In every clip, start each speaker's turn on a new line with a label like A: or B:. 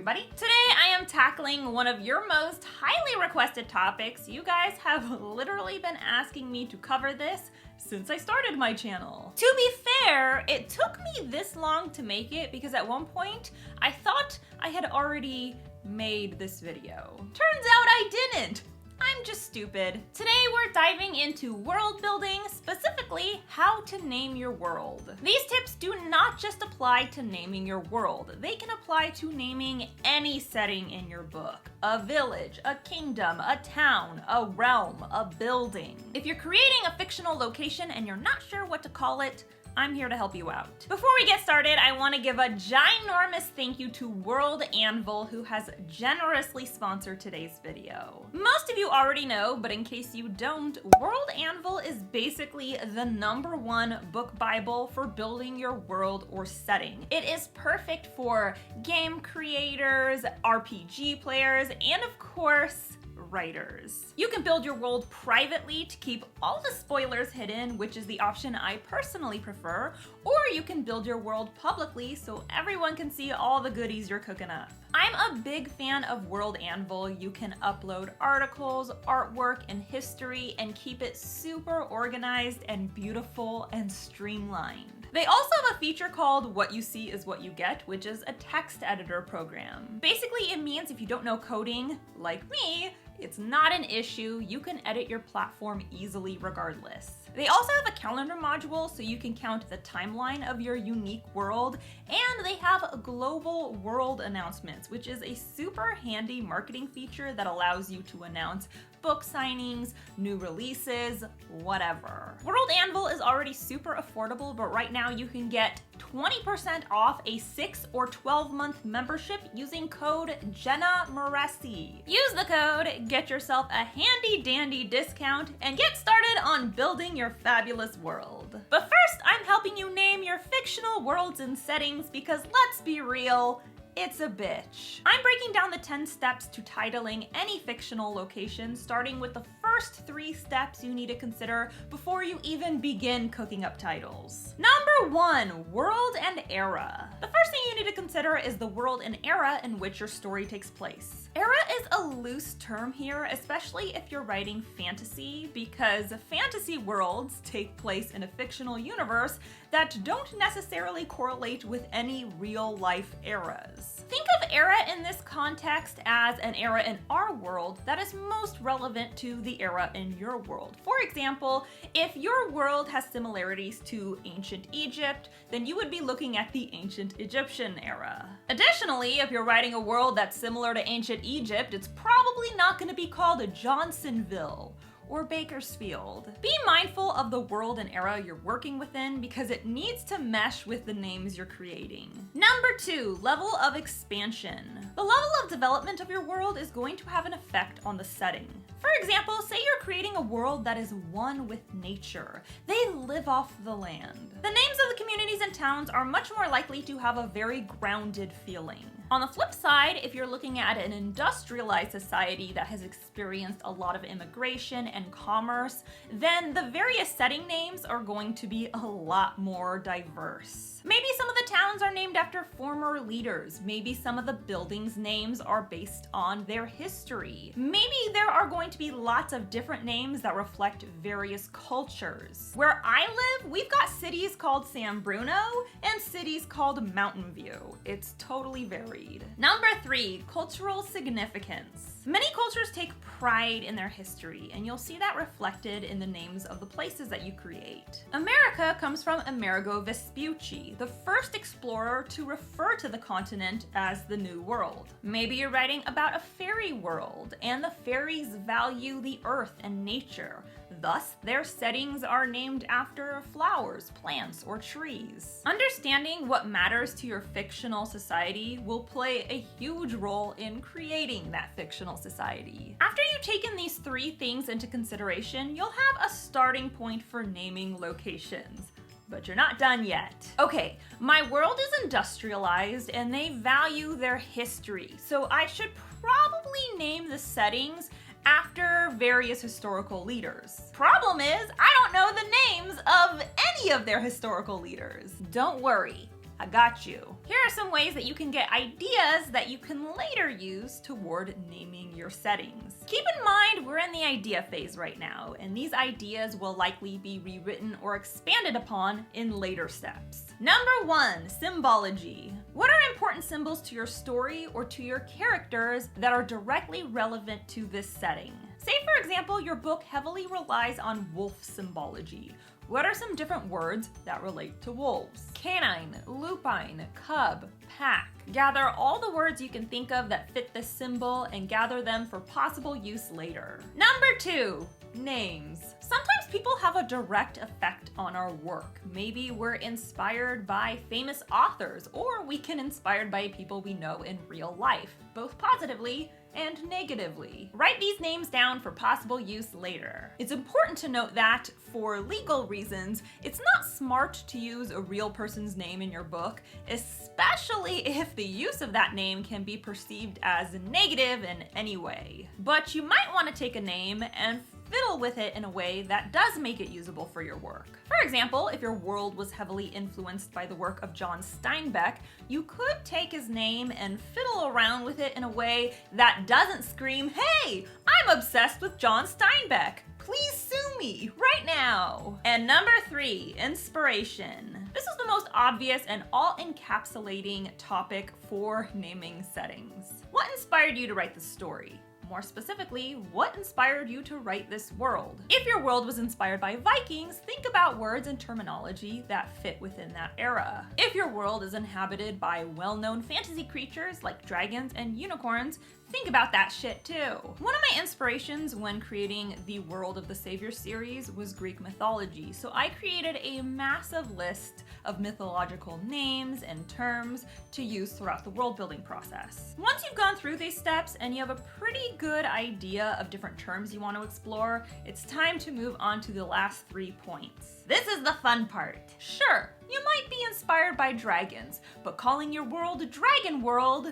A: everybody. Today I am tackling one of your most highly requested topics. You guys have literally been asking me to cover this since I started my channel. To be fair, it took me this long to make it because at one point I thought I had already made this video. Turns out I didn't. I'm just stupid. Today we're diving into world building, specifically how to name your world. These tips do not just apply to naming your world. They can apply to naming any setting in your book. A village, a kingdom, a town, a realm, a building. If you're creating a fictional location and you're not sure what to call it, I'm here to help you out. Before we get started, I want to give a ginormous thank you to World Anvil, who has generously sponsored today's video. Most of you already know, but in case you don't, World Anvil is basically the #1 book bible for building your world or setting. It is perfect for game creators, RPG players, and of course, writers. You can build your world privately to keep all the spoilers hidden, which is the option I personally prefer, or you can build your world publicly so everyone can see all the goodies you're cooking up. I'm a big fan of World Anvil. You can upload articles, artwork, and history and keep it super organized and beautiful and streamlined. They also have a feature called What You See Is What You Get, which is a text editor program. Basically, it means if you don't know coding, like me, it's not an issue. You can edit your platform easily regardless. They also have a calendar module so you can count the timeline of your unique world, and they have global world announcements, which is a super handy marketing feature that allows you to announce book signings, new releases, whatever. World Anvil is already super affordable, but right now you can get 20% off a 6 or 12-month membership using code Jenna Moreci. Use the code, get yourself a handy dandy discount, and get started on building your fabulous world. But first, I'm helping you name your fictional worlds and settings because let's be real, it's a bitch. I'm breaking down the 10 steps to titling any fictional location, starting with the first 3 steps you need to consider before you even begin cooking up titles. Number 1, world and era. The first thing you need to consider is the world and era in which your story takes place. Era is a loose term here, especially if you're writing fantasy, because fantasy worlds take place in a fictional universe that don't necessarily correlate with any real-life eras. Think of era in this context as an era in our world that is most relevant to the era in your world. For example, if your world has similarities to ancient Egypt, then you would be looking at the ancient Egyptian era. Additionally, if you're writing a world that's similar to ancient Egypt, it's probably not going to be called Johnsonville or Bakersfield. Be mindful of the world and era you're working within because it needs to mesh with the names you're creating. Number 2, level of expansion. The level of development of your world is going to have an effect on the setting. For example, say you're creating a world that is one with nature. They live off the land. The names of the communities and towns are much more likely to have a very grounded feeling. On the flip side, if you're looking at an industrialized society that has experienced a lot of immigration and commerce, then the various setting names are going to be a lot more diverse. Maybe some of the towns are named after former leaders. Maybe some of the buildings' names are based on their history. Maybe there are going to be lots of different names that reflect various cultures. Where I live, we've got cities called San Bruno and cities called Mountain View. It's totally varied. Number 3, cultural significance. Many cultures take pride in their history, and you'll see that reflected in the names of the places that you create. America comes from Amerigo Vespucci, the first explorer to refer to the continent as the New World. Maybe you're writing about a fairy world, and the fairies value the earth and nature. Thus, their settings are named after flowers, plants, or trees. Understanding what matters to your fictional society will play a huge role in creating that fictional society. After you've taken these 3 things into consideration, you'll have a starting point for naming locations. But you're not done yet. Okay, my world is industrialized and they value their history, so I should probably name the settings after various historical leaders. Problem is, I don't know the names of any of their historical leaders. Don't worry, I got you. Here are some ways that you can get ideas that you can later use toward naming your settings. Keep in mind, we're in the idea phase right now, and these ideas will likely be rewritten or expanded upon in later steps. Number 1, symbology. What are important symbols to your story or to your characters that are directly relevant to this setting? Say, for example, your book heavily relies on wolf symbology. What are some different words that relate to wolves? Canine, lupine, cub, pack. Gather all the words you can think of that fit this symbol and gather them for possible use later. Number 2, names. Sometimes people have a direct effect on our work. Maybe we're inspired by famous authors, or we can inspired by people we know in real life, both positively and negatively. Write these names down for possible use later. It's important to note that, for legal reasons, it's not smart to use a real person's name in your book, especially if the use of that name can be perceived as negative in any way. But you might want to take a name and fiddle with it in a way that does make it usable for your work. For example, if your world was heavily influenced by the work of John Steinbeck, you could take his name and fiddle around with it in a way that doesn't scream, "Hey, I'm obsessed with John Steinbeck. Please sue me right now." And number 3, inspiration. This is the most obvious and all-encapsulating topic for naming settings. What inspired you to write this story? More specifically, what inspired you to write this world? If your world was inspired by Vikings, think about words and terminology that fit within that era. If your world is inhabited by well-known fantasy creatures like dragons and unicorns, think about that shit too. One of my inspirations when creating the World of the Savior series was Greek mythology, so I created a massive list of mythological names and terms to use throughout the world building process. Once you've gone through these steps and you have a pretty good idea of different terms you want to explore, it's time to move on to the last 3 points. This is the fun part. Sure, you might be inspired by dragons, but calling your world Dragon World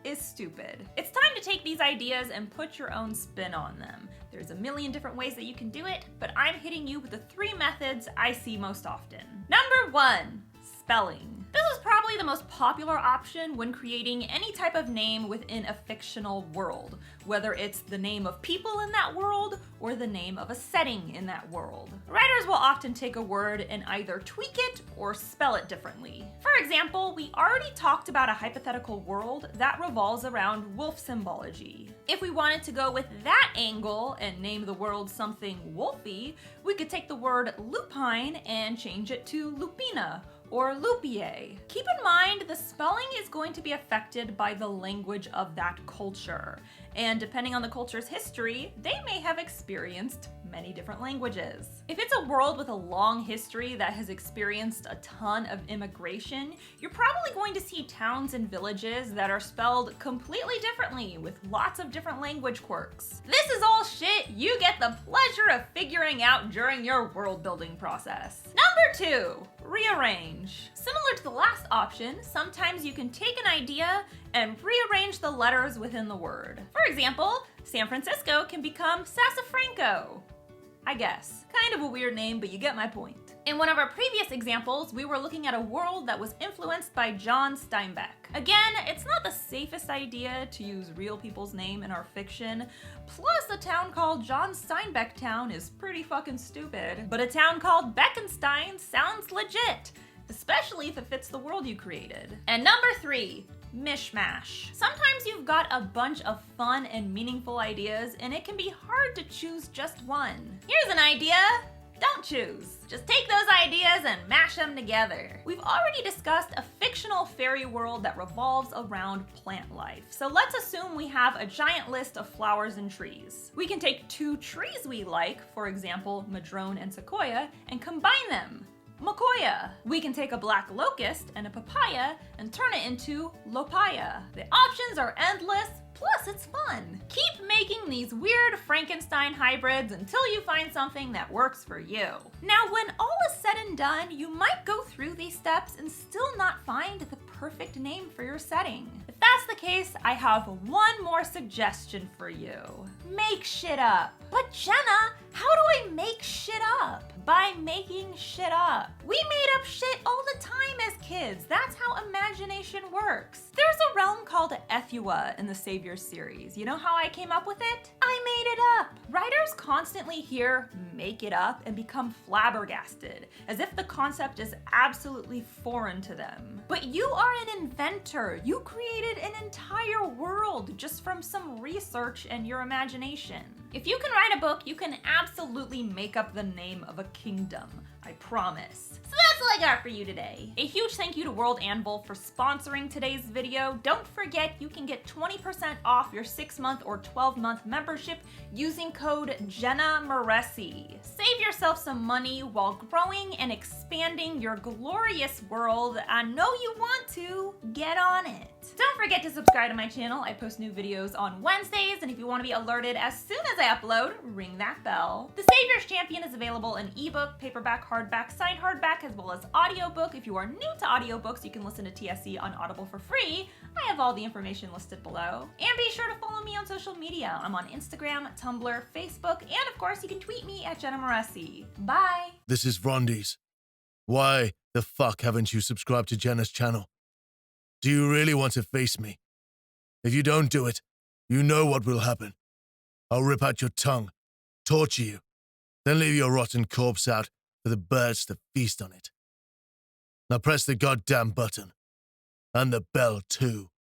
A: is stupid. It's time to take these ideas and put your own spin on them. There's a million different ways that you can do it, but I'm hitting you with the 3 methods I see most often. Number 1, spelling. This is probably the most popular option when creating any type of name within a fictional world, whether it's the name of people in that world or the name of a setting in that world. Writers will often take a word and either tweak it or spell it differently. For example, we already talked about a hypothetical world that revolves around wolf symbology. If we wanted to go with that angle and name the world something wolfy, we could take the word lupine and change it to lupina or lupier. Keep in mind, the spelling is going to be affected by the language of that culture. And depending on the culture's history, they may have experienced many different languages. If it's a world with a long history that has experienced a ton of immigration, you're probably going to see towns and villages that are spelled completely differently with lots of different language quirks. This is all shit you get the pleasure of figuring out during your world building process. Number 2, rearrange. Similar to the last option, sometimes you can take an idea and rearrange the letters within the word. For example, San Francisco can become Sassafranco. I guess. Kind of a weird name, but you get my point. In one of our previous examples, we were looking at a world that was influenced by John Steinbeck. Again, it's not the safest idea to use real people's name in our fiction, plus a town called John Steinbeck Town is pretty fucking stupid, but a town called Beckenstein sounds legit, especially if it fits the world you created. And number 3, mishmash. Sometimes you've got a bunch of fun and meaningful ideas and it can be hard to choose just one. Here's an idea. Don't choose. Just take those ideas and mash them together. We've already discussed a fictional fairy world that revolves around plant life. So let's assume we have a giant list of flowers and trees. We can take 2 trees we like, for example, madrone and sequoia, and combine them. Makoya. We can take a black locust and a papaya and turn it into lopaya. The options are endless, plus it's fun. Keep making these weird Frankenstein hybrids until you find something that works for you. Now, when all is said and done, you might go through these steps and still not find the perfect name for your setting. If that's the case, I have one more suggestion for you. Make shit up. But Jenna, how do I make shit up? By making shit up. We made up shit all the time as kids. kids. That's how imagination works. There's a realm called Ethua in the Savior series. You know how I came up with it? I made it up. Writers constantly hear make it up and become flabbergasted, as if the concept is absolutely foreign to them. But you are an inventor. You created an entire world just from some research and your imagination. If you can write a book, you can absolutely make up the name of a kingdom. I promise. So that's all I got for you today. A huge thank you to World Anvil for sponsoring today's video. Don't forget you can get 20% off your 6-month or 12-month membership using code Jenna Moreci. Save yourself some money while growing and expanding your glorious world. I know you want to. Get on it. Don't forget to subscribe to my channel. I post new videos on Wednesdays, and if you want to be alerted as soon as I upload, ring that bell. The Savior's Champion is available in ebook, paperback, hardback, signed hardback, as well as audiobook. If you are new to audiobooks, you can listen to TSC on Audible for free. I have all the information listed below. And be sure to follow me on social media. I'm on Instagram, Tumblr, Facebook, and of course you can tweet me at Jenna Moreci. Bye!
B: This is Rondies. Why the fuck haven't you subscribed to Jenna's channel? Do you really want to face me? If you don't do it, you know what will happen. I'll rip out your tongue, torture you, then leave your rotten corpse out for the birds to feast on it. Now press the goddamn button. And the bell too.